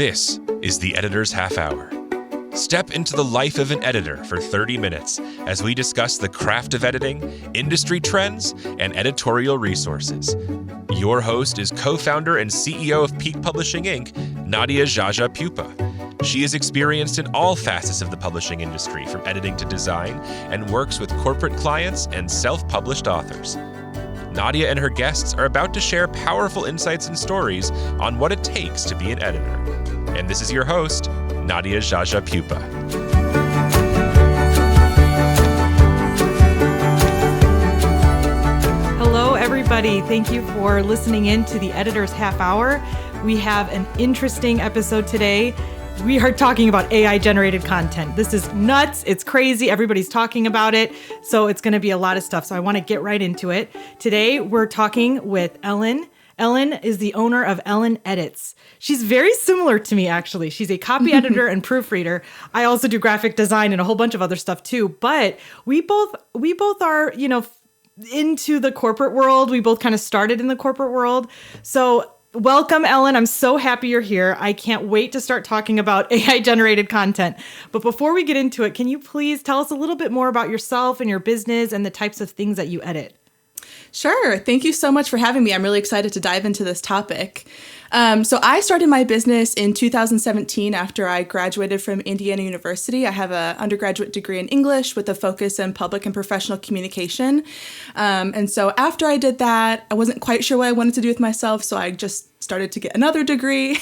This is the Editor's Half Hour. Step into the life of an editor for 30 minutes as we discuss the craft of editing, industry trends, and editorial resources. Your host is co-founder and CEO of Peak Publishing Inc., Nadia Jaja Pupa. She is experienced in all facets of the publishing industry, from editing to design, and works with corporate clients and self-published authors. Nadia and her guests are about to share powerful insights and stories on what it takes to be an editor. And this is your host, Nadia Jaja Pupa. Hello, everybody. Thank you for listening in to the Editor's Half Hour. We have an interesting episode today. We are talking about AI-generated content. This is nuts. It's crazy. Everybody's talking about it. So it's going to be a lot of stuff. So I want to get right into it. Today, we're talking with Ellen. Ellen is the owner of Ellen Edits. She's very similar to me, actually. She's a copy editor and proofreader. I also do graphic design and a whole bunch of other stuff too. But we both are, into the corporate world. We both kind of started in the corporate world. So welcome, Ellen. I'm so happy you're here. I can't wait to start talking about AI-generated content. But before we get into it, can you please tell us a little bit more about yourself and your business and the types of things that you edit? Sure. Thank you so much for having me. I'm really excited to dive into this topic. So I started my business in 2017 after I graduated from Indiana University. I have an undergraduate degree in English with a focus in public and professional communication. And so after I did that, I wasn't quite sure what I wanted to do with myself, so I just started to get another degree.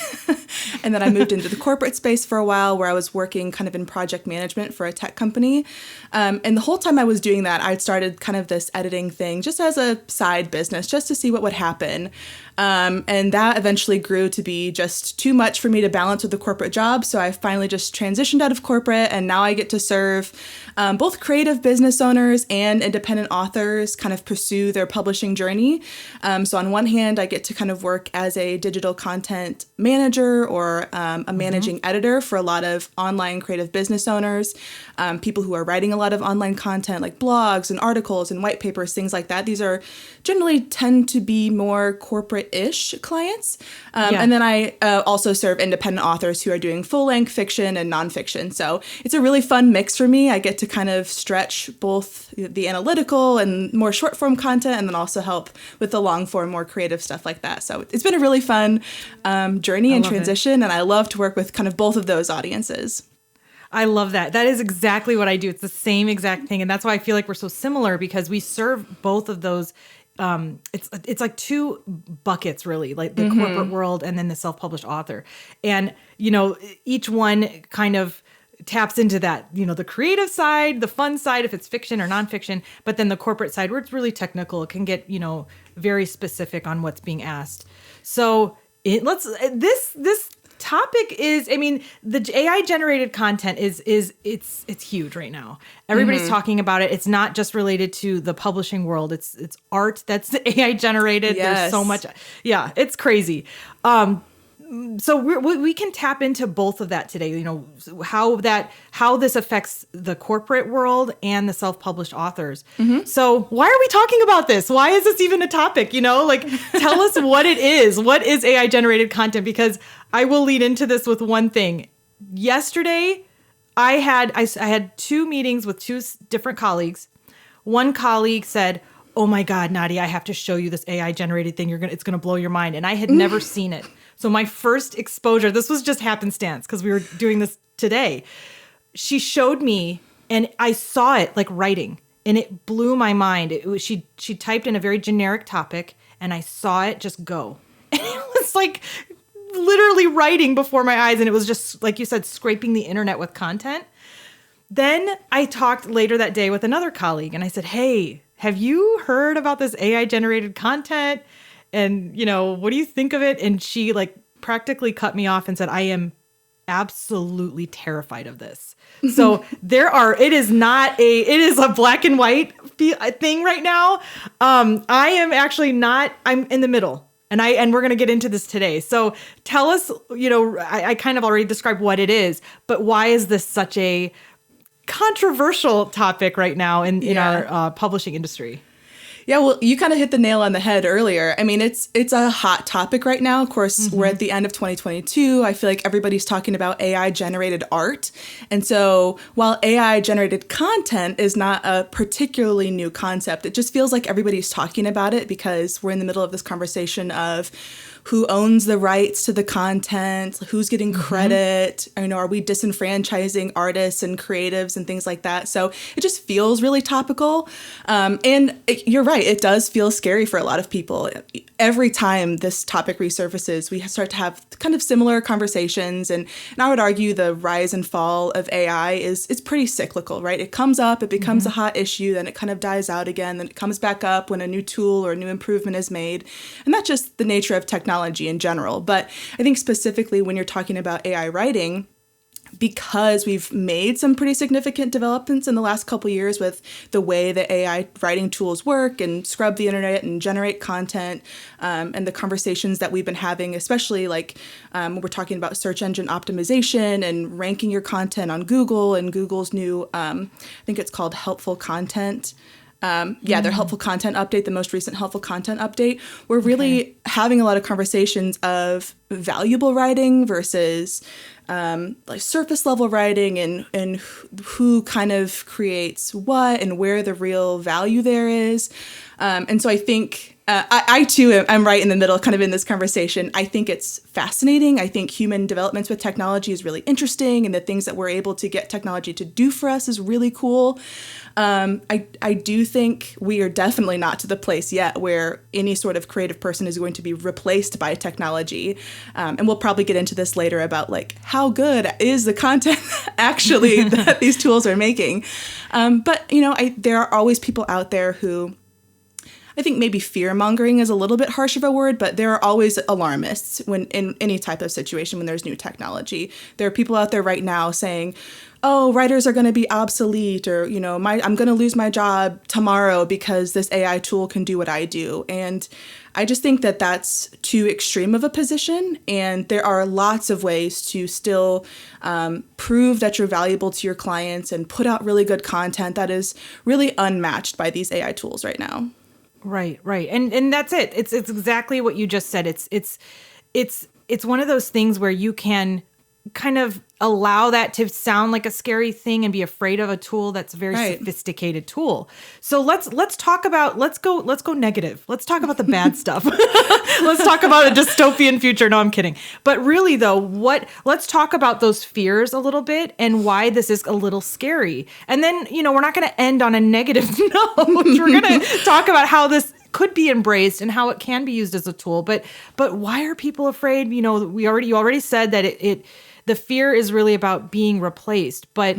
And then I moved into the corporate space for a while, where I was working kind of in project management for a tech company. And the whole time I was doing that, I'd started kind of this editing thing just as a side business, just to see what would happen. And that eventually grew to be just too much for me to balance with the corporate job. So I finally just transitioned out of corporate, and now I get to serve both creative business owners and independent authors kind of pursue their publishing journey. So on one hand, I get to kind of work as a digital content manager or a managing editor for a lot of online creative business owners, people who are writing a lot of online content like blogs and articles and white papers, things like that. These are generally tend to be more corporate-ish clients. And then I also serve independent authors who are doing full-length fiction and nonfiction. So it's a really fun mix for me. I get to kind of stretch both the analytical and more short-form content, and then also help with the long-form, more creative stuff like that. So it's been a really fun journey and transition, and I love to work with kind of both of those audiences. I love that. That is exactly what I do. It's the same exact thing. And that's why I feel like we're so similar, because we serve both of those. It's like two buckets, really, like the corporate world and then the self-published author. And, each one kind of taps into that, the creative side, the fun side, if it's fiction or nonfiction, but then the corporate side where it's really technical. It can get, very specific on what's being asked. So this topic is, the AI generated content it's huge right now. Everybody's talking about it. It's not just related to the publishing world. It's art that's AI generated. Yes. There's so much. Yeah, it's crazy. So we can tap into both of that today, how this affects the corporate world and the self-published authors. So why are we talking about this? Why is this even a topic? Tell us what it is. What is AI generated content? Because I will lead into this with one thing. Yesterday, I had two meetings with two different colleagues. One colleague said, "Oh my God, Nadia, I have to show you this AI generated thing. It's going to blow your mind." And I had never seen it. So my first exposure, this was just happenstance because we were doing this today. She showed me and I saw it like writing, and it blew my mind. She typed in a very generic topic and I saw it just go. And it was like literally writing before my eyes. And it was just, like you said, scraping the internet with content. Then I talked later that day with another colleague and I said, "Hey, have you heard about this AI generated content? And, what do you think of it?" And she practically cut me off and said, "I am absolutely terrified of this." So it is a black and white thing right now. I am actually not, I'm in the middle. And we're going to get into this today. So tell us, I kind of already described what it is, but why is this such a controversial topic right now in our publishing industry? Yeah, well, you kind of hit the nail on the head earlier. I mean, it's a hot topic right now. Of course, we're at the end of 2022. I feel like everybody's talking about AI-generated art. And so while AI-generated content is not a particularly new concept, it just feels like everybody's talking about it because we're in the middle of this conversation of who owns the rights to the content, who's getting credit, are we disenfranchising artists and creatives and things like that. So it just feels really topical. You're right, it does feel scary for a lot of people. Every time this topic resurfaces, we start to have kind of similar conversations. And I would argue the rise and fall of AI is pretty cyclical, right? It comes up, it becomes a hot issue, then it kind of dies out again, then it comes back up when a new tool or a new improvement is made. And that's just the nature of technology in general. But I think specifically when you're talking about AI writing, because we've made some pretty significant developments in the last couple of years with the way that AI writing tools work and scrub the internet and generate content, and the conversations that we've been having, especially like we're talking about search engine optimization and ranking your content on Google and Google's new, I think it's called helpful content. Their helpful content update, the most recent helpful content update, we're really having a lot of conversations of valuable writing versus like surface level writing and who kind of creates what and where the real value there is. And so I think I too am right in the middle, kind of in this conversation. I think it's fascinating. I think human developments with technology is really interesting, and the things that we're able to get technology to do for us is really cool. I do think we are definitely not to the place yet where any sort of creative person is going to be replaced by technology. And we'll probably get into this later about like how good is the content actually that these tools are making. But there are always people out there who, I think maybe fear-mongering is a little bit harsh of a word, but there are always alarmists when in any type of situation when there's new technology. There are people out there right now saying, oh, writers are going to be obsolete, or, I'm going to lose my job tomorrow because this AI tool can do what I do. And I just think that that's too extreme of a position. And there are lots of ways to still prove that you're valuable to your clients and put out really good content that is really unmatched by these AI tools right now. Right. And that's it. It's exactly what you just said. It's one of those things where you can kind of allow that to sound like a scary thing and be afraid of a tool that's a very sophisticated tool. So let's go negative. Let's talk about the bad stuff. Let's talk about a dystopian future. No, I'm kidding. But really though, let's talk about those fears a little bit and why this is a little scary. And then, we're not going to end on a negative note. We're going to talk about how this could be embraced and how it can be used as a tool. But why are people afraid? You already said that the fear is really about being replaced. But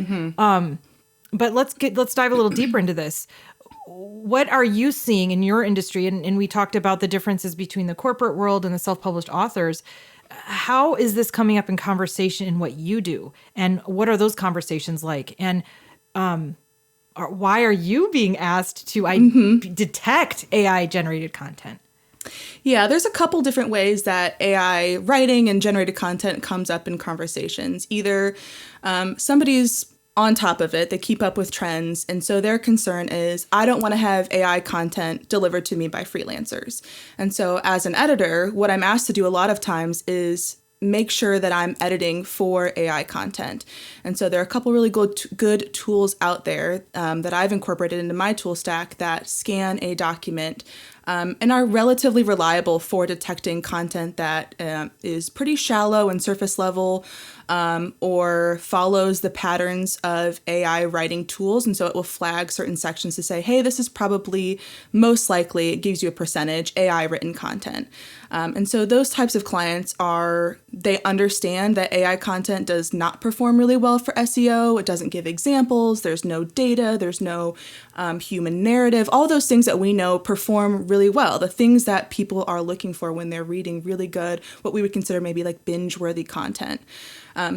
let's dive a little deeper into this. What are you seeing in your industry? And we talked about the differences between the corporate world and the self-published authors. How is this coming up in conversation in what you do? And what are those conversations like? And why are you being asked to detect AI-generated content? Yeah, there's a couple different ways that AI writing and generated content comes up in conversations. Either somebody's on top of it, they keep up with trends, and so their concern is, I don't want to have AI content delivered to me by freelancers. And so as an editor, what I'm asked to do a lot of times is make sure that I'm editing for AI content. And so there are a couple really good tools out there that I've incorporated into my tool stack that scan a document and are relatively reliable for detecting content that is pretty shallow and surface level, or follows the patterns of AI writing tools. And so it will flag certain sections to say, hey, this is probably most likely, it gives you a percentage, AI written content. And so those types of clients they understand that AI content does not perform really well for SEO. It doesn't give examples. There's no data. There's no human narrative. All those things that we know perform really well. The things that people are looking for when they're reading really good, what we would consider maybe like binge-worthy content.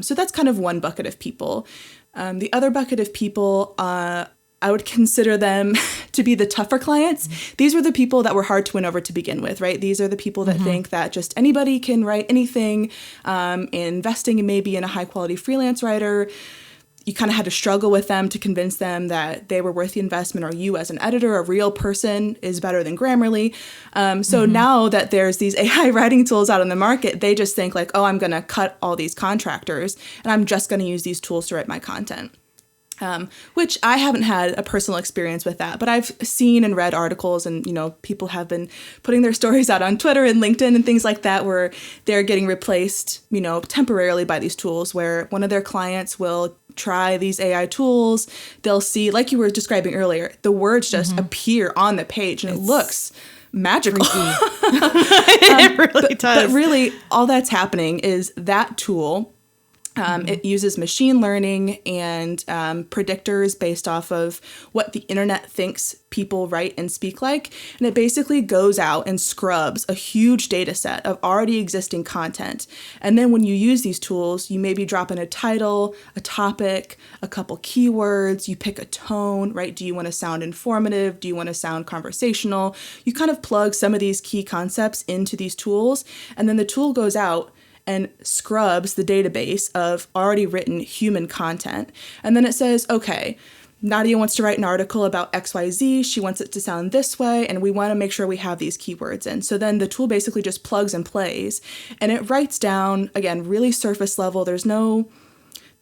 So that's kind of one bucket of people. The other bucket of people, I would consider them to be the tougher clients. These were the people that were hard to win over to begin with, right? These are the people that think that just anybody can write anything, investing in maybe in a high quality freelance writer you kind of had to struggle with them to convince them that they were worth the investment, or you as an editor, a real person, is better than Grammarly. So now that there's these AI writing tools out in the market, they just think like, oh, I'm going to cut all these contractors and I'm just going to use these tools to write my content. Which I haven't had a personal experience with that, but I've seen and read articles, and, people have been putting their stories out on Twitter and LinkedIn and things like that, where they're getting replaced, temporarily by these tools, where one of their clients will try these AI tools. They'll see, like you were describing earlier, the words just appear on the page and it looks magical. It really does. But really, all that's happening is that tool, it uses machine learning and predictors based off of what the internet thinks people write and speak like. And it basically goes out and scrubs a huge data set of already existing content. And then when you use these tools, you maybe drop in a title, a topic, a couple keywords, you pick a tone, right? Do you want to sound informative? Do you want to sound conversational? You kind of plug some of these key concepts into these tools, and then the tool goes out and scrubs the database of already written human content. And then it says, okay, Nadia wants to write an article about XYZ. She wants it to sound this way, and we want to make sure we have these keywords in. So then the tool basically just plugs and plays, and it writes down, again, really surface level. There's no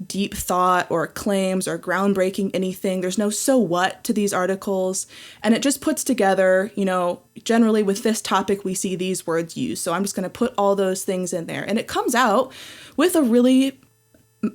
deep thought or claims or groundbreaking anything. There's no so what to these articles. And it just puts together, generally with this topic, we see these words used. So I'm just going to put all those things in there. And it comes out with a really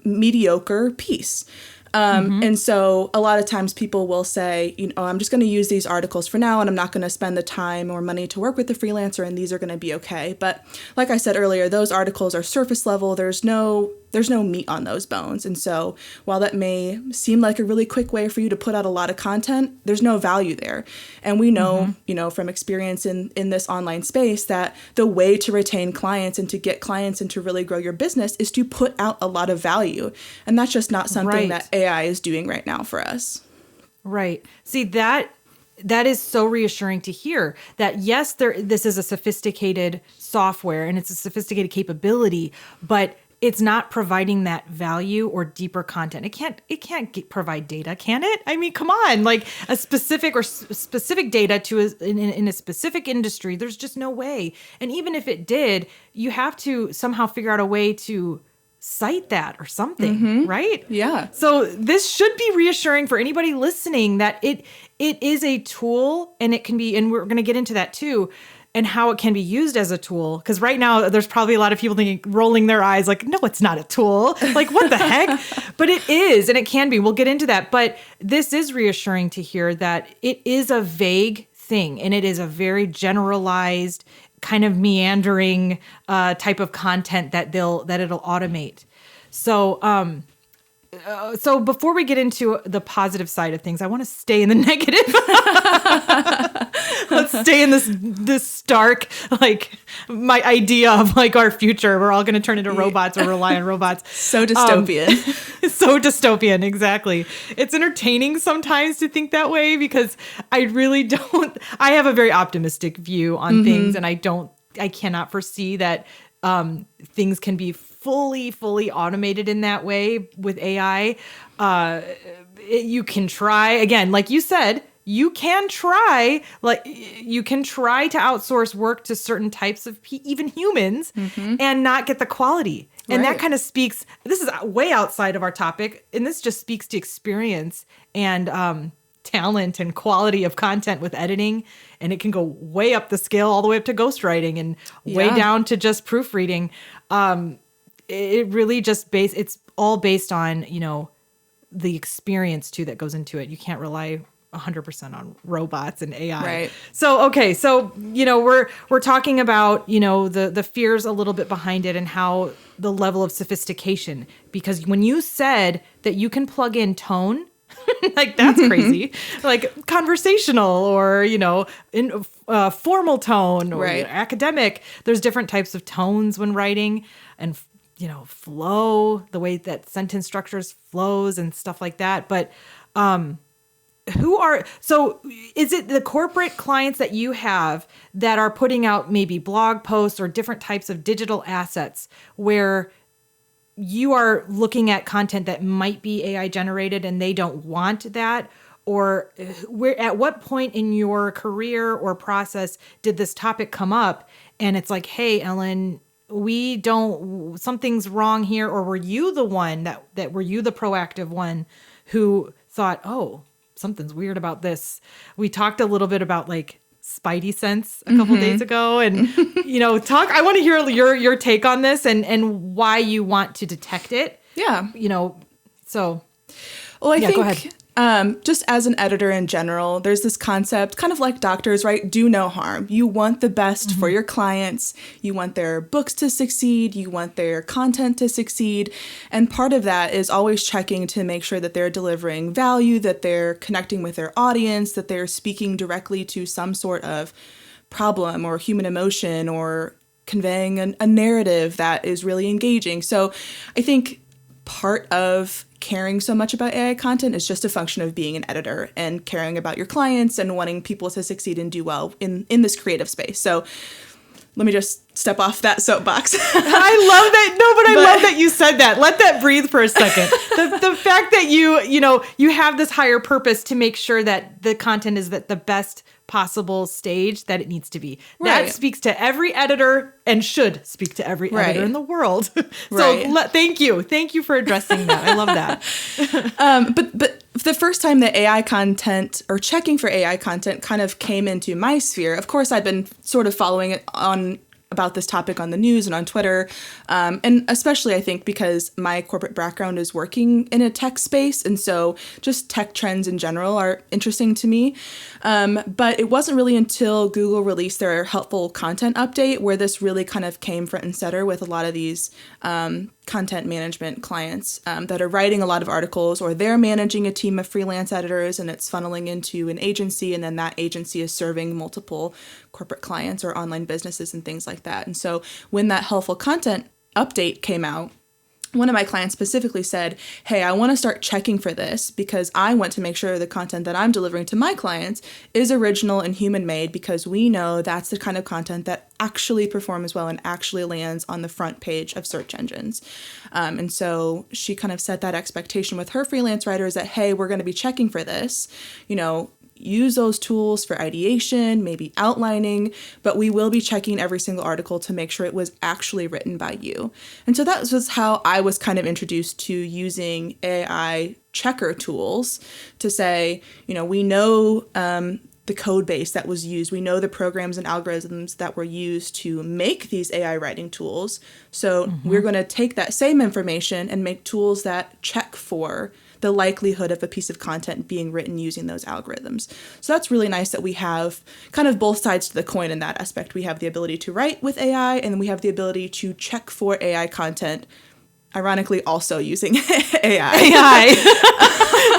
mediocre piece. And so a lot of times people will say, I'm just going to use these articles for now, and I'm not going to spend the time or money to work with the freelancer, and these are going to be okay. But like I said earlier, those articles are surface level. There's no meat on those bones. And so while that may seem like a really quick way for you to put out a lot of content, there's no value there. And we know, from experience in this online space, that the way to retain clients and to get clients and to really grow your business is to put out a lot of value. And that's just not something that AI is doing right now for us. Right. See, that is so reassuring to hear that, yes, this is a sophisticated software and it's a sophisticated capability, but it's not providing that value or deeper content. It can't provide data, can it? I mean, come on, like a specific data in a specific industry. There's just no way. And even if it did, you have to somehow figure out a way to cite that or something, right? Yeah. So this should be reassuring for anybody listening that it is a tool, and it can be, and we're going to get into that too, and how it can be used as a tool. Because right now there's probably a lot of people rolling their eyes like, no, it's not a tool. Like, what the heck? But it is, and it can be. We'll get into that. But this is reassuring to hear that it is a vague thing, and it is a very generalized, kind of meandering type of content that it'll automate. So, so before we get into the positive side of things, I want to stay in the negative. Let's stay in this stark, like, my idea of like our future. We're all going to turn into robots or rely on robots. So dystopian. So dystopian, exactly. It's entertaining sometimes to think that way, because I really don't. I have a very optimistic view on things, and I cannot foresee that things can be fully automated in that way with AI. You can try, again, like you said, you can try to outsource work to certain types of even humans and not get the quality. And that kind of speaks, this is way outside of our topic, and this just speaks to experience and talent and quality of content with editing. And it can go way up the scale, all the way up to ghostwriting and way down to just proofreading. It really just it's all based on, the experience too that goes into it. You can't rely 100% on robots and AI. Right. So, okay. So, we're talking about, the fears a little bit behind it and how the level of sophistication, because when you said that you can plug in tone, like, that's crazy. Like conversational or, in formal tone or academic. There's different types of tones when writing, and, flow, the way that sentence structures flows and stuff like that. But so is it the corporate clients that you have that are putting out maybe blog posts or different types of digital assets where you are looking at content that might be AI generated and they don't want that? Or at what point in your career or process did this topic come up and it's like, hey, Ellen, something's wrong here? Or were you the one were you the proactive one who thought, oh, something's weird about this? We talked a little bit about like spidey sense a couple days ago, and I want to hear your take on this and why you want to detect it. Yeah. So. Well, I think go ahead. Just as an editor in general, there's this concept, kind of like doctors, right? Do no harm. You want the best for your clients. You want their books to succeed. You want their content to succeed. And part of that is always checking to make sure that they're delivering value, that they're connecting with their audience, that they're speaking directly to some sort of problem or human emotion or conveying a narrative that is really engaging. So I think part of caring so much about AI content is just a function of being an editor and caring about your clients and wanting people to succeed and do well in this creative space. So let me just step off that soapbox. I love that. No, but I love that you said that. Let that breathe for a second. The fact that you have this higher purpose to make sure that the content is at the best possible stage that it needs to be. Right. That speaks to every editor and should speak to every editor in the world. Thank you. Thank you for addressing that. I love that. But the first time that AI content or checking for AI content kind of came into my sphere, of course, I'd been sort of following it about this topic on the news and on Twitter. And especially, I think, because my corporate background is working in a tech space. And so just tech trends in general are interesting to me. But it wasn't really until Google released their helpful content update where this really kind of came front and center with a lot of these content management clients that are writing a lot of articles, or they're managing a team of freelance editors and it's funneling into an agency, and then that agency is serving multiple corporate clients or online businesses and things like that. And so when that helpful content update came out, one of my clients specifically said, hey, I want to start checking for this because I want to make sure the content that I'm delivering to my clients is original and human made, because we know that's the kind of content that actually performs well and actually lands on the front page of search engines. And so she kind of set that expectation with her freelance writers that, hey, we're going to be checking for this, use those tools for ideation, maybe outlining, but we will be checking every single article to make sure it was actually written by you. And so that was how I was kind of introduced to using AI checker tools to say, we know the code base that was used. We know the programs and algorithms that were used to make these AI writing tools. So we're going to take that same information and make tools that check for the likelihood of a piece of content being written using those algorithms. So that's really nice that we have kind of both sides to the coin in that aspect. We have the ability to write with AI, and we have the ability to check for AI content, ironically also using AI.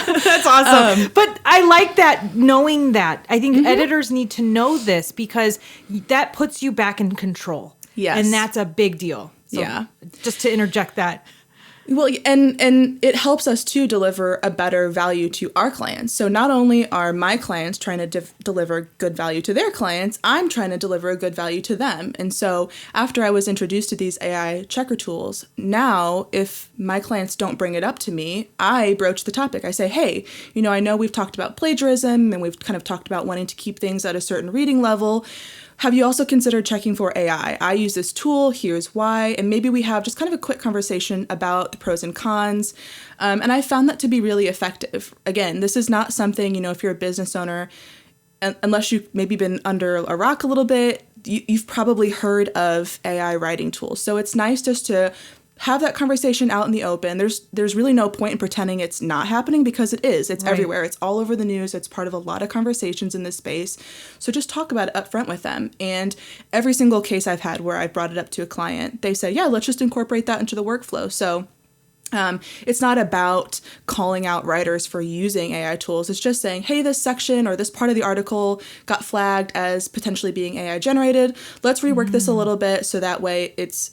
That's awesome. But I like that, knowing that. I think editors need to know this because that puts you back in control. Yes. And that's a big deal. So yeah. Just to interject that. Well, and it helps us to deliver a better value to our clients. So not only are my clients trying to deliver good value to their clients, I'm trying to deliver a good value to them. And so after I was introduced to these AI checker tools, now if my clients don't bring it up to me, I broach the topic. I say, hey, I know we've talked about plagiarism and we've kind of talked about wanting to keep things at a certain reading level. Have you also considered checking for AI? I use this tool, here's why, and maybe we have just kind of a quick conversation about the pros and cons. And I found that to be really effective. Again, this is not something, if you're a business owner, unless you've maybe been under a rock a little bit, you've probably heard of AI writing tools. So it's nice just to have that conversation out in the open. There's really no point in pretending it's not happening, because it is. It's everywhere. It's all over the news. It's part of a lot of conversations in this space. So just talk about it up front with them. And every single case I've had where I brought it up to a client, they say, yeah, let's just incorporate that into the workflow. So it's not about calling out writers for using AI tools. It's just saying, hey, this section or this part of the article got flagged as potentially being AI generated. Let's rework this a little bit so that way it's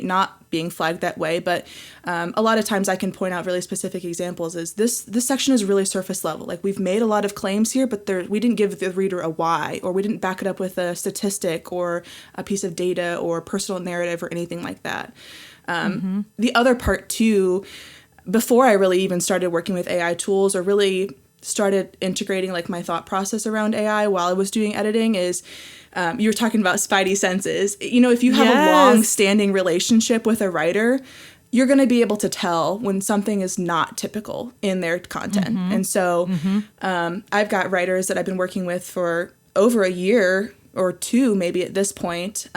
not being flagged that way, but a lot of times I can point out really specific examples is this section is really surface level. Like we've made a lot of claims here, but we didn't give the reader a why, or we didn't back it up with a statistic or a piece of data or personal narrative or anything like that. The other part too, before I really even started working with AI tools or really started integrating like my thought process around AI while I was doing editing is you were talking about spidey senses. You know, if you have a long-standing relationship with a writer, you're going to be able to tell when something is not typical in their content. And so I've got writers that I've been working with for over a year or two, maybe at this point.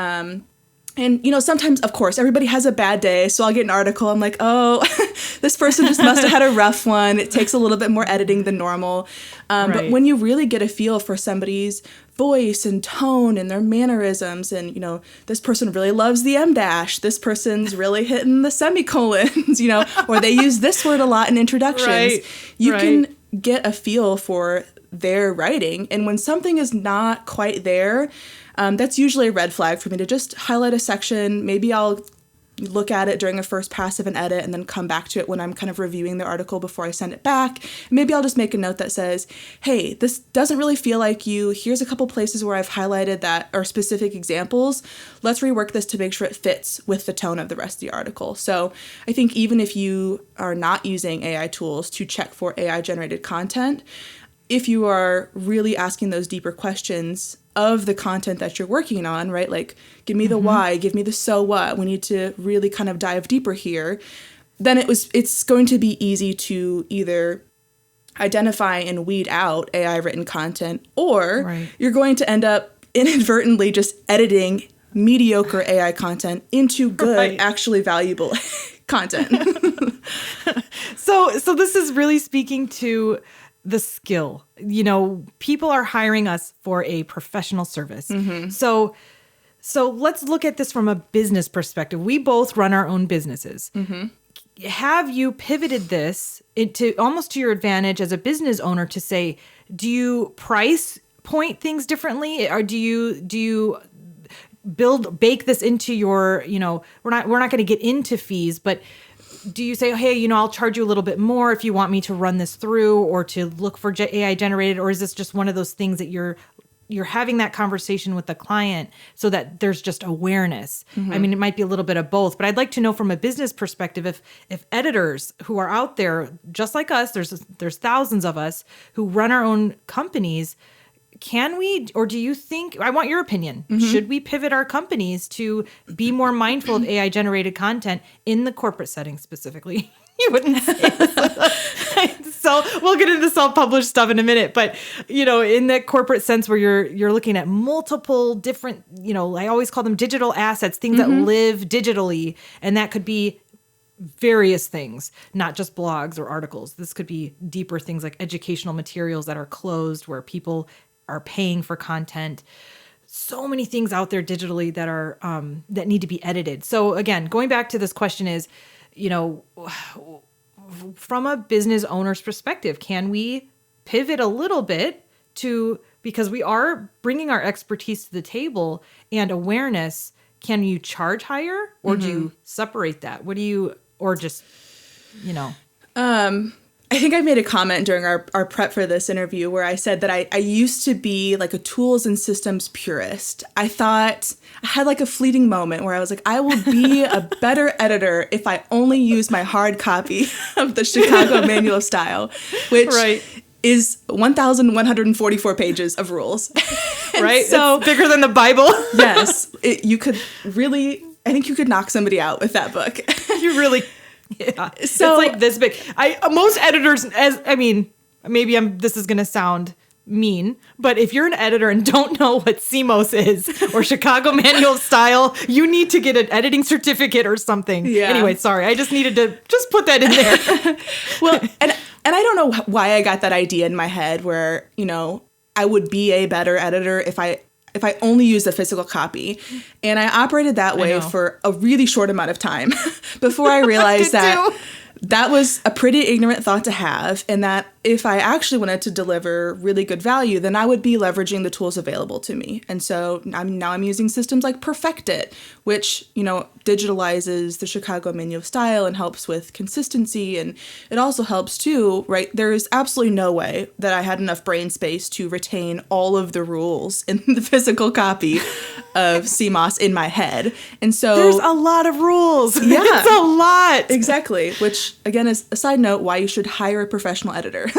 And, you know, sometimes, of course, everybody has a bad day. So I'll get an article. I'm like, oh, this person just must have had a rough one. It takes a little bit more editing than normal. But when you really get a feel for somebody's voice and tone and their mannerisms, and, you know, this person really loves the em dash. This person's really hitting the semicolons, you know, or they use this word a lot in introductions. You can get a feel for their writing. And when something is not quite there, that's usually a red flag for me to just highlight a section. Maybe I'll look at it during a first pass of an edit and then come back to it when I'm kind of reviewing the article before I send it back. Maybe I'll just make a note that says, hey, this doesn't really feel like you. Here's a couple places where I've highlighted that are specific examples. Let's rework this to make sure it fits with the tone of the rest of the article. So I think even if you are not using AI tools to check for AI generated content, if you are really asking those deeper questions of the content that you're working on, right? Like, give me the why, give me the so what. We need to really kind of dive deeper here. Then it's going to be easy to either identify and weed out AI written content, or you're going to end up inadvertently just editing mediocre AI content into good, actually valuable content. So this is really speaking to the skill. You know, people are hiring us for a professional service. So let's look at this from a business perspective. We both run our own businesses. Have you pivoted this into almost to your advantage as a business owner to say, do you price point things differently, or do you bake this into your, you know, we're not going to get into fees, but do you say, hey, you know, I'll charge you a little bit more if you want me to run this through or to look for AI generated? Or is this just one of those things that you're having that conversation with the client so that there's just awareness? I mean, it might be a little bit of both, but I'd like to know from a business perspective, if editors who are out there, just like us, there's thousands of us who run our own companies. Can we, or do you think, I want your opinion, should we pivot our companies to be more mindful of AI generated content in the corporate setting specifically? You wouldn't say this. So we'll get into the self-published stuff in a minute, but, you know, in that corporate sense where you're looking at multiple different, you know, I always call them digital assets, things that live digitally, and that could be various things, not just blogs or articles. This could be deeper things like educational materials that are closed where people are paying for content. So many things out there digitally that are that need to be edited. So again, going back to this question is, you know, from a business owner's perspective, can we pivot a little bit because we are bringing our expertise to the table and awareness? Can you charge higher, or do you separate that? Or just, you know? I think I made a comment during our prep for this interview where I said that I used to be like a tools and systems purist. I thought I had like a fleeting moment where I was like, I will be a better editor if I only use my hard copy of the Chicago Manual of Style, which is 1,144 pages of rules. Right? So it's bigger than the Bible. Yes. You could really, I think you could knock somebody out with that book. You really Yeah. So it's like this big. Most editors, this is going to sound mean, but if you're an editor and don't know what CMOS is or Chicago Manual of Style, you need to get an editing certificate or something. Yeah. Anyway, sorry. I just needed to just put that in there. Well, and I don't know why I got that idea in my head where, you know, I would be a better editor if I only used a physical copy. And I operated that way for a really short amount of time before I realized that that was a pretty ignorant thought to have, and that if I actually wanted to deliver really good value, then I would be leveraging the tools available to me. And so I'm using systems like Perfectit, which, digitalizes the Chicago Manual of Style and helps with consistency. And it also helps too, right? There is absolutely no way that I had enough brain space to retain all of the rules in the physical copy of CMOS in my head. And so there's a lot of rules. Yeah. It's a lot. Exactly. Which again is a side note why you should hire a professional editor.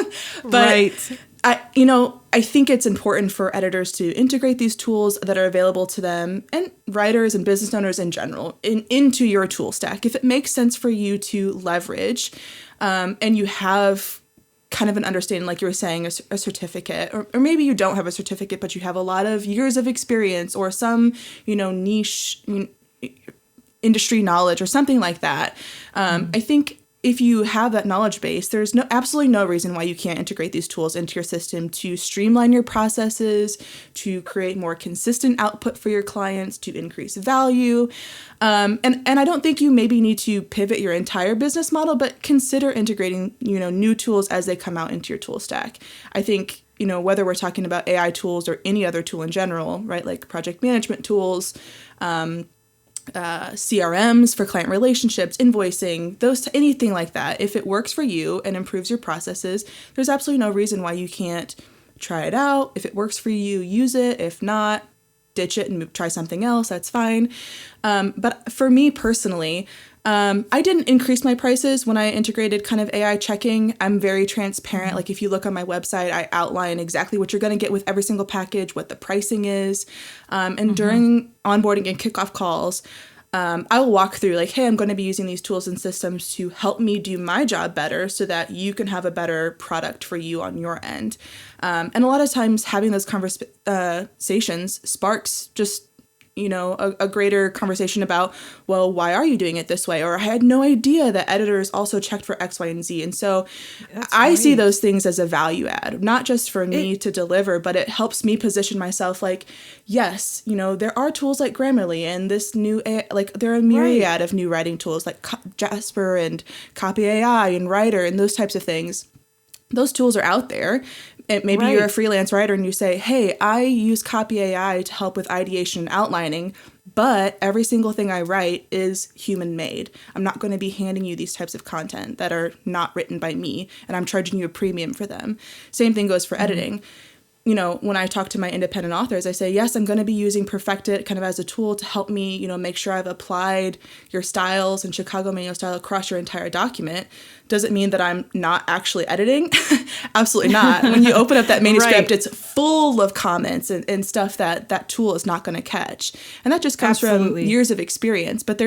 But right. I think it's important for editors to integrate these tools that are available to them and writers and business owners in general into your tool stack. If it makes sense for you to leverage and you have kind of an understanding, like you were saying, a certificate, or maybe you don't have a certificate, but you have a lot of years of experience or some, niche industry knowledge or something like that. I think if you have that knowledge base, there's absolutely no reason why you can't integrate these tools into your system to streamline your processes, to create more consistent output for your clients, to increase value. And I don't think you maybe need to pivot your entire business model, but consider integrating, new tools as they come out into your tool stack. I think, whether we're talking about AI tools or any other tool in general, right, like project management tools, CRMs for client relationships, invoicing, anything like that. If it works for you and improves your processes, there's absolutely no reason why you can't try it out. If it works for you, use it. If not, ditch it and try something else. That's fine. But for me personally, I didn't increase my prices when I integrated kind of AI checking. I'm very transparent. Like if you look on my website, I outline exactly what you're going to get with every single package, what the pricing is. And during onboarding and kickoff calls, I will walk through like, hey, I'm going to be using these tools and systems to help me do my job better so that you can have a better product for you on your end. And a lot of times having those conversations sparks just a greater conversation about, well, why are you doing it this way? Or I had no idea that editors also checked for X, Y, and Z. And so I see those things as a value add, not just for me to deliver, but it helps me position myself like, yes, there are tools like Grammarly and this new, there are a myriad of new writing tools like Jasper and Copy AI and Writer and those types of things. Those tools are out there. And maybe you're a freelance writer and you say, hey, I use Copy AI to help with ideation and outlining, but every single thing I write is human made. I'm not going to be handing you these types of content that are not written by me, and I'm charging you a premium for them. Same thing goes for editing. When I talk to my independent authors, I say, yes, I'm going to be using Perfectit kind of as a tool to help me, make sure I've applied your styles and Chicago Manual style across your entire document. Does it mean that I'm not actually editing? Absolutely not. When you open up that manuscript, it's full of comments and stuff that tool is not going to catch. And that just comes from years of experience. But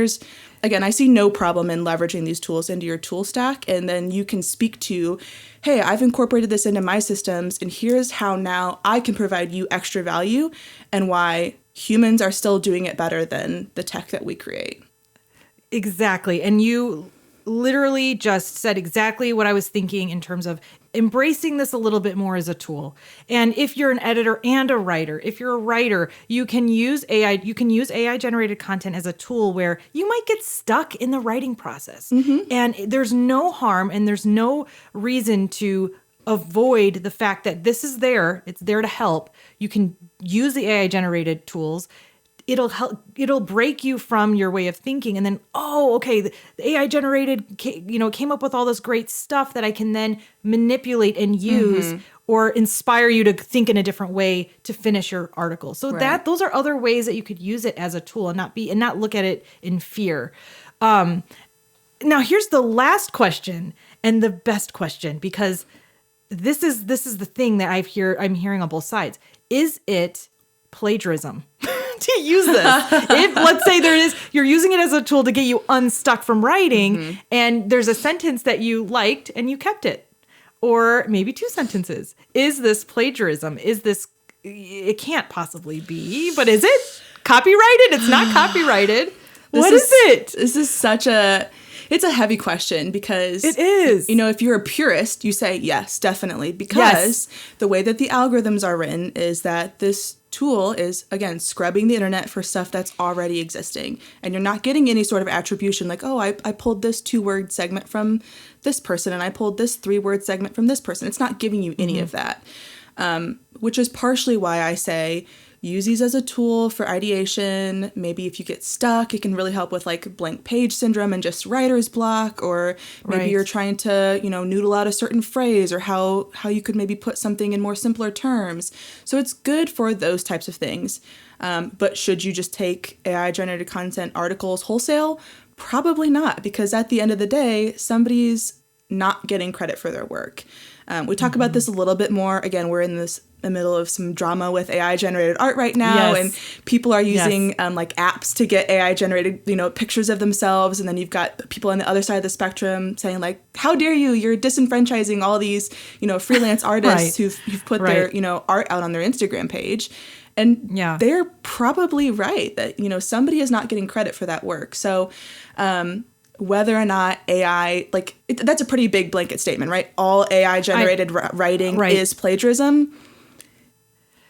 again, I see no problem in leveraging these tools into your tool stack. And then you can speak to, hey, I've incorporated this into my systems, and here's how now I can provide you extra value and why humans are still doing it better than the tech that we create. Exactly. And you literally just said exactly what I was thinking in terms of embracing this a little bit more as a tool. And if you're an editor and a writer, if you're a writer, you can use AI generated content as a tool where you might get stuck in the writing process. And there's no harm and there's no reason to avoid the fact that this is there. It's there to help. You can use the AI generated tools. It'll break you from your way of thinking. And then, the AI generated, came up with all this great stuff that I can then manipulate and use or inspire you to think in a different way to finish your article. So those are other ways that you could use it as a tool and not look at it in fear. Now here's the last question and the best question, because this is the thing that I'm hearing on both sides. Is it plagiarism to use this? If, let's say you're using it as a tool to get you unstuck from writing, and there's a sentence that you liked and you kept it, or maybe two sentences. Is this plagiarism? It can't possibly be, but is it copyrighted? It's not copyrighted. What is it? This is it's a heavy question, because it is. If you're a purist, you say yes, definitely, because the way that the algorithms are written is that this tool is, again, scrubbing the internet for stuff that's already existing. And you're not getting any sort of attribution like, oh, I pulled this 2-word segment from this person and I pulled this 3-word segment from this person. It's not giving you any of that, which is partially why I say use these as a tool for ideation. Maybe if you get stuck, it can really help with like blank page syndrome and just writer's block, or maybe you're trying to, noodle out a certain phrase, or how you could maybe put something in more simpler terms. So it's good for those types of things. But should you just take AI generated content articles wholesale? Probably not, because at the end of the day, somebody's not getting credit for their work. We talk about this a little bit more. Again, we're in the middle of some drama with AI generated art right now, and people are using like apps to get AI generated, pictures of themselves. And then you've got people on the other side of the spectrum saying like, how dare you, you're disenfranchising all these, freelance artists who've put their, art out on their Instagram page. And they're probably right that, somebody is not getting credit for that work. So, whether or not AI, that's a pretty big blanket statement, right? All AI generated writing is plagiarism.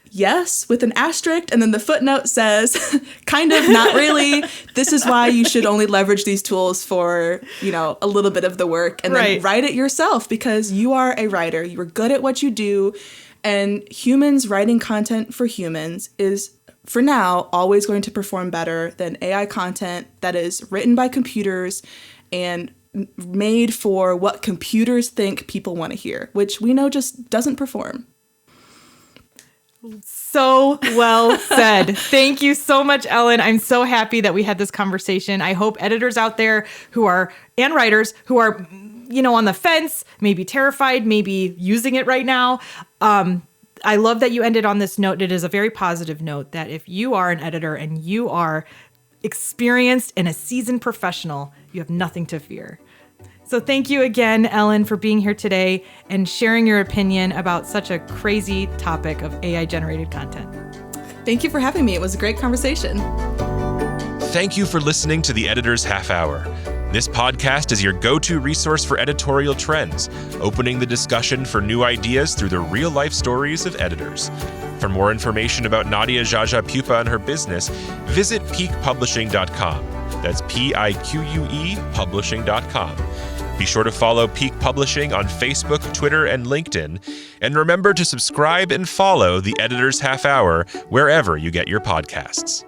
Yes, with an asterisk. And then the footnote says, kind of, not really. This is why you should only leverage these tools for, a little bit of the work, and then write it yourself, because you are a writer. You're good at what you do. And humans writing content for humans is, for now, always going to perform better than AI content that is written by computers and made for what computers think people want to hear, which we know just doesn't perform. So well said. Thank you so much, Ellen. I'm so happy that we had this conversation. I hope editors out there and writers who are, on the fence, maybe terrified, maybe using it right now, I love that you ended on this note. It is a very positive note that if you are an editor and you are experienced and a seasoned professional, you have nothing to fear. So thank you again, Ellen, for being here today and sharing your opinion about such a crazy topic of AI-generated content. Thank you for having me. It was a great conversation. Thank you for listening to the Editor's Half Hour. This podcast is your go-to resource for editorial trends, opening the discussion for new ideas through the real-life stories of editors. For more information about Nadia Jaja Pupa and her business, visit peakpublishing.com. That's PIQUE publishing.com. Be sure to follow Peak Publishing on Facebook, Twitter, and LinkedIn. And remember to subscribe and follow the Editor's Half Hour wherever you get your podcasts.